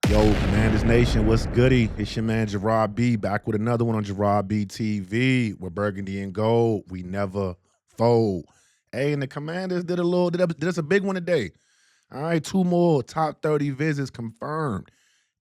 Yo, Commanders Nation, what's goody? It's your man Gerard B back with another one on Gerard B TV. We're burgundy and gold. We never fold. Hey, and the Commanders did us a big one today. All right, two more top 30 visits confirmed.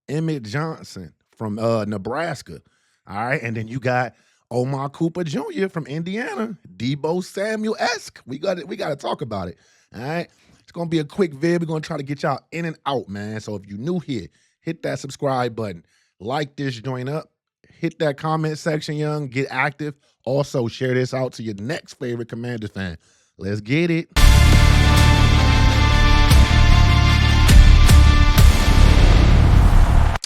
Emmett Johnson from Nebraska. All right, and then you got Omar Cooper Jr. from Indiana. Debo Samuel-esque. We got to talk about it. All right. It's gonna be a quick vid. We're gonna try to get y'all in and out, man. So if you're new here, hit that subscribe button, like this joint up, hit that comment section, young, get active. Also, share this out to your next favorite Commanders fan. Let's get it.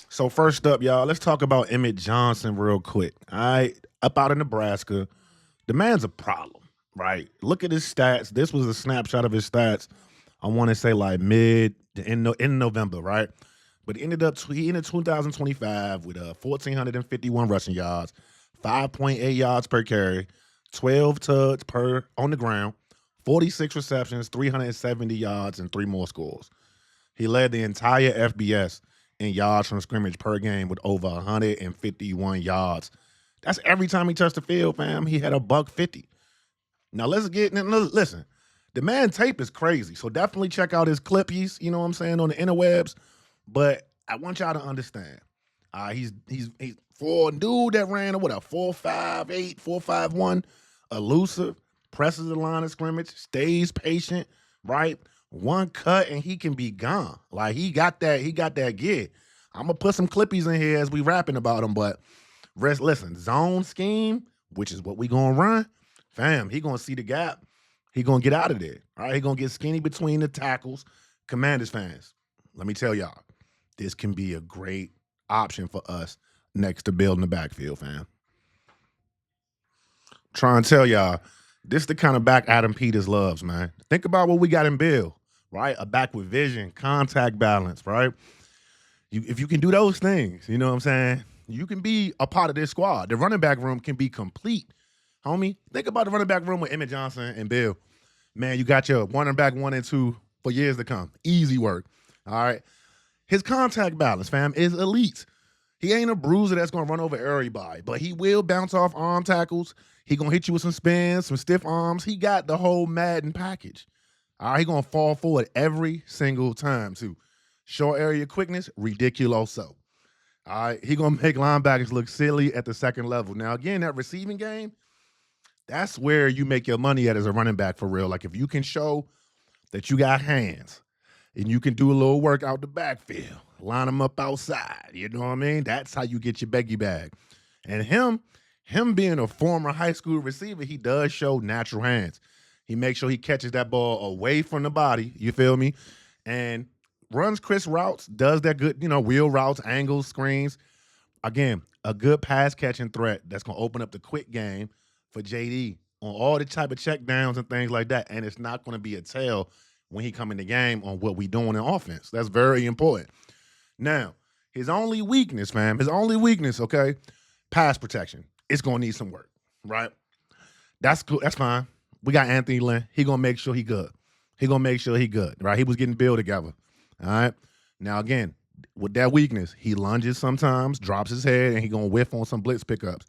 So first up, y'all, let's talk about Emmett Johnson real quick. All right, up out of Nebraska, the man's a problem, right? Look at his stats. This was a snapshot of his stats. I want to say like in November, right? But he ended 2025 with 1,451 rushing yards, 5.8 yards per carry, 12 tugs per on the ground, 46 receptions, 370 yards, and 3 more scores. He led the entire FBS in yards from scrimmage per game with over 151 yards. That's every time he touched the field, fam. He had a $150. Now listen. The man tape is crazy, so definitely check out his clippies, you know what I'm saying, on the interwebs. But I want y'all to understand, he's for a dude that ran a 4.58, 4.51, elusive, presses the line of scrimmage, stays patient, right? One cut and he can be gone. Like he got that gig. I'm gonna put some clippies in here as we rapping about him, but listen, zone scheme, which is what we gonna run, fam. He gonna see the gap. He gonna get out of there. All right, he gonna get skinny between the tackles. Commanders fans, let me tell y'all, this can be a great option for us next to building the backfield, fam. Trying to tell y'all, this is the kind of back Adam Peters loves, man. Think about what we got in Bill, right? A back with vision, contact balance, right? If you can do those things, you know what I'm saying? You can be a part of this squad. The running back room can be complete, homie. Think about the running back room with Emmett Johnson and Bill. Man, you got your running back 1 and 2 for years to come. Easy work, all right? His contact balance, fam, is elite. He ain't a bruiser that's going to run over everybody, but he will bounce off arm tackles. He going to hit you with some spins, some stiff arms. He got the whole Madden package. All right, he going to fall forward every single time, too. Short area quickness, ridiculoso. All right, he going to make linebackers look silly at the second level. Now, again, that receiving game, that's where you make your money at as a running back for real. Like if you can show that you got hands and you can do a little work out the backfield, line them up outside, you know what I mean? That's how you get your beggy bag. And him being a former high school receiver, he does show natural hands. He makes sure he catches that ball away from the body, you feel me? And runs crisp routes, does that good, wheel routes, angles, screens. Again, a good pass catching threat that's going to open up the quick game for JD on all the type of check downs and things like that. And it's not going to be a tell when he come in the game on what we doing in offense. That's very important. Now, his only weakness, fam, okay, pass protection. It's going to need some work, right? That's cool. That's fine. We got Anthony Lynn. He going to make sure he good. Right? He was getting Bill together, all right? Now, again, with that weakness, he lunges sometimes, drops his head, and he going to whiff on some blitz pickups.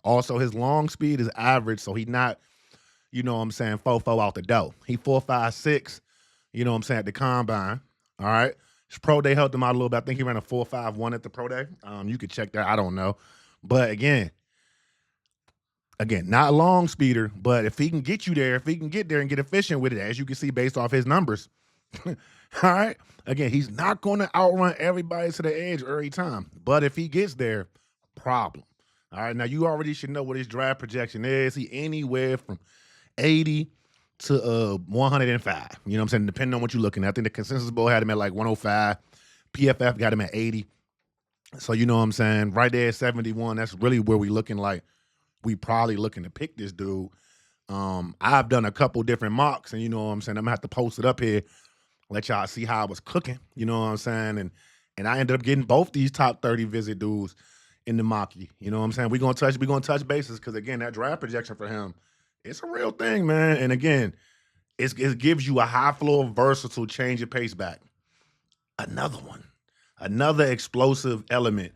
Also, his long speed is average, so he's not, 4.4 out the door. He 4.56, at the combine, all right? His pro day helped him out a little bit. I think he ran a 4.51 at the pro day. You could check that. I don't know. But again, not a long speeder, but if he can get you there, if he can get there and get efficient with it, as you can see based off his numbers, all right? Again, he's not going to outrun everybody to the edge every time. But if he gets there, problem. All right, now you already should know what his draft projection is. He anywhere from 80 to 105. You know what I'm saying? Depending on what you're looking at. I think the consensus bowl had him at like 105. PFF got him at 80. So you know what I'm saying? Right there at 71. That's really where we looking like we probably looking to pick this dude. I've done a couple different mocks, and you know what I'm saying? I'm gonna have to post it up here, let y'all see how I was cooking. You know what I'm saying? And I ended up getting both these top 30 visit dudes in the mocky. You know what I'm saying? We're gonna touch bases because again, that draft projection for him, it's a real thing, man. And again, it gives you a high floor, versatile change of pace back. Another one. another explosive element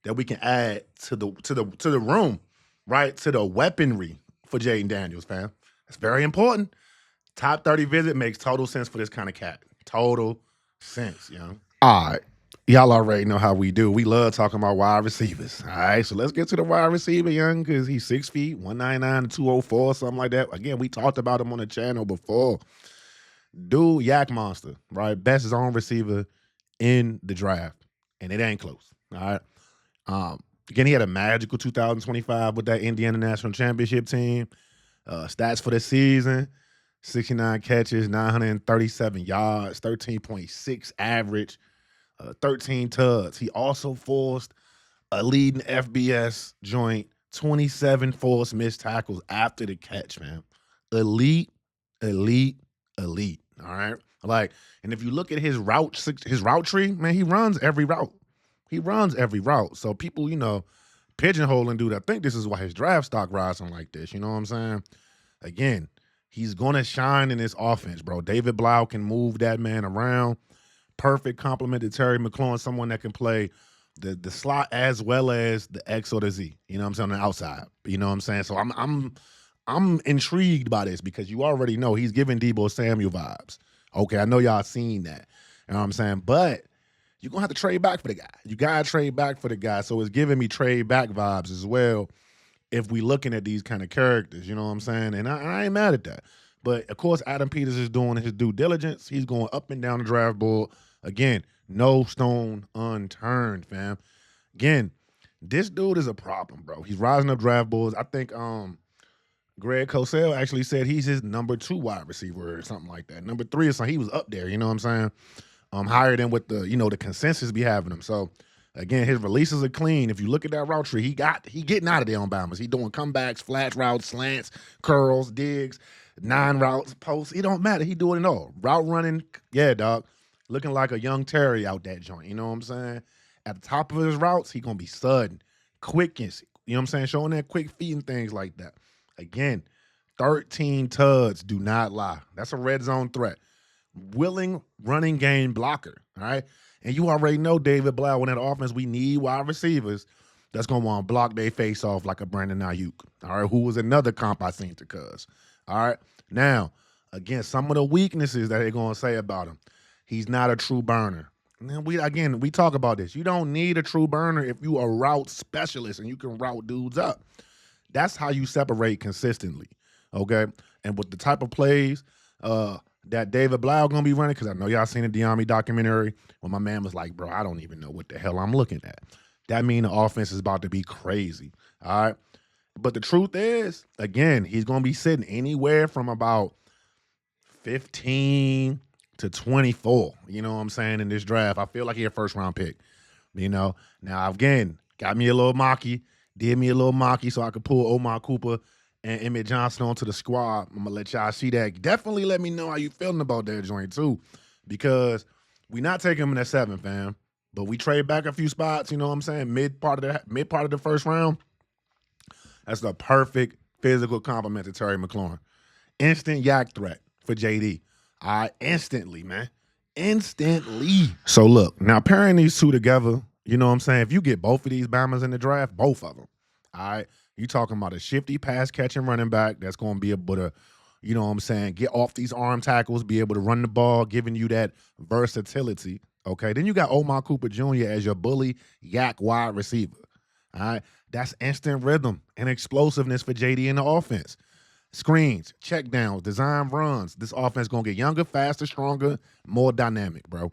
that we can add to the room, right? To the weaponry for Jayden Daniels, fam. That's very important. Top 30 visit makes total sense for this kind of cat. Total sense, you know. All right. Y'all already know how we do. We love talking about wide receivers. All right. So let's get to the wide receiver, young, because he's 6 feet, 199 to 204, something like that. Again, we talked about him on the channel before. Dude, yak monster, right? Best zone receiver in the draft. And it ain't close. All right. Again, he had a magical 2025 with that Indiana National Championship team. Stats for the season: 69 catches, 937 yards, 13.6 average, 13 tugs. He also forced a leading FBS joint, 27 forced missed tackles after the catch, man. Elite, elite, elite. All right. Like, and if you look at his route tree, man, he runs every route. He runs every route. So people, pigeonholing dude. I think this is why his draft stock rising like this. You know what I'm saying? Again, he's gonna shine in this offense, bro. David Blau can move that man around. Perfect complement to Terry McLaurin, someone that can play the slot as well as the X or the Z. You know what I'm saying? On the outside. You know what I'm saying? So I'm intrigued by this because you already know he's giving Deebo Samuel vibes. Okay, I know y'all seen that. You know what I'm saying? But you're gonna have to trade back for the guy. You gotta trade back for the guy. So it's giving me trade back vibes as well if we looking at these kind of characters, you know what I'm saying? And I ain't mad at that. But of course, Adam Peters is doing his due diligence. He's going up and down the draft board. Again, no stone unturned, fam. Again, this dude is a problem, bro. He's rising up draft boards. I think Greg Cosell actually said he's his number 2 wide receiver or something like that. Number 3 or something. He was up there, you know what I'm saying? Higher than what the consensus be having him. So again, his releases are clean. If you look at that route tree, he getting out of there on bounds. He doing comebacks, flash routes, slants, curls, digs, 9 routes, posts. It don't matter. He doing it all. Route running, yeah, dog. Looking like a young Terry out that joint. You know what I'm saying? At the top of his routes, he gonna be sudden, quickness. You know what I'm saying? Showing that quick feet and things like that. Again, 13 tuds do not lie. That's a red zone threat. Willing running game blocker, all right? And you already know David Blau, in that offense, we need wide receivers that's going to want to block their face off like a Brandon Ayuk, all right, who was another comp I seen to Cuz, all right? Now, again, some of the weaknesses that they're going to say about him, he's not a true burner. And we talk about this. You don't need a true burner if you are a route specialist and you can route dudes up. That's how you separate consistently, okay? And with the type of plays that David Blau gonna be running, because I know y'all seen the Diami documentary when my man was like, bro, I don't even know what the hell I'm looking at. That mean the offense is about to be crazy, all right? But the truth is, again, he's gonna be sitting anywhere from about 15 to 24, you know what I'm saying, in this draft. I feel like he's a first-round pick, Now, again, got me a little mocky, did me a little mocky so I could pull Omar Cooper and Emmett Johnson onto the squad. I'm going to let y'all see that. Definitely let me know how you feeling about that joint, too, because we not taking him in at 7, fam, but we trade back a few spots, you know what I'm saying, mid part of the first round. That's the perfect physical complement to Terry McLaurin. Instant yak threat for JD. All right, instantly, man. Instantly. So, look, now pairing these two together, you know what I'm saying, if you get both of these Bammers in the draft, both of them, all right, you talking about a shifty pass-catching running back that's going to be able to, you know what I'm saying, get off these arm tackles, be able to run the ball, giving you that versatility, okay? Then you got Omar Cooper Jr. as your bully yak wide receiver, all right? That's instant rhythm and explosiveness for JD in the offense. Screens, checkdowns, design runs. This offense going to get younger, faster, stronger, more dynamic, bro.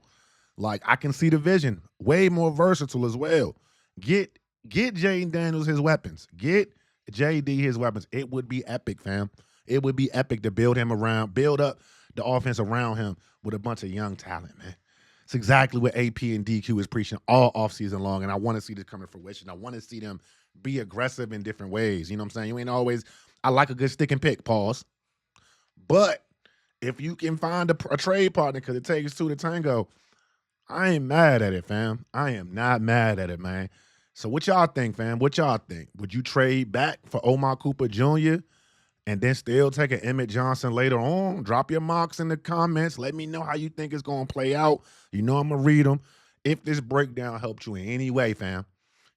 Like, I can see the vision. Way more versatile as well. Get Jayden Daniels his weapons. Get JD his weapons. It would be epic, fam. It would be epic to build up the offense around him with a bunch of young talent, man. It's exactly what AP and DQ is preaching all offseason long, and I want to see this come to fruition. I want to see them be aggressive in different ways. You know what I'm saying? You ain't always, I like a good stick and pick, pause. But if you can find a trade partner, because it takes 2 to tango, I ain't mad at it, fam. I am not mad at it, man. So what y'all think, fam? What y'all think? Would you trade back for Omar Cooper Jr. and then still take an Emmett Johnson later on? Drop your mocks in the comments. Let me know how you think it's going to play out. You know I'm going to read them. If this breakdown helped you in any way, fam,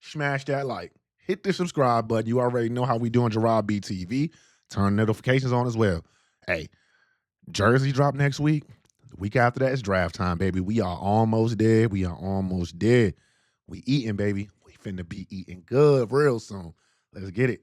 smash that like. Hit the subscribe button. You already know how we do on Gerard B TV. Turn notifications on as well. Hey, Jersey drop next week. The week after that is draft time, baby. We are almost there. We are almost there. We eating, baby. We finna be eating good real soon. Let's get it.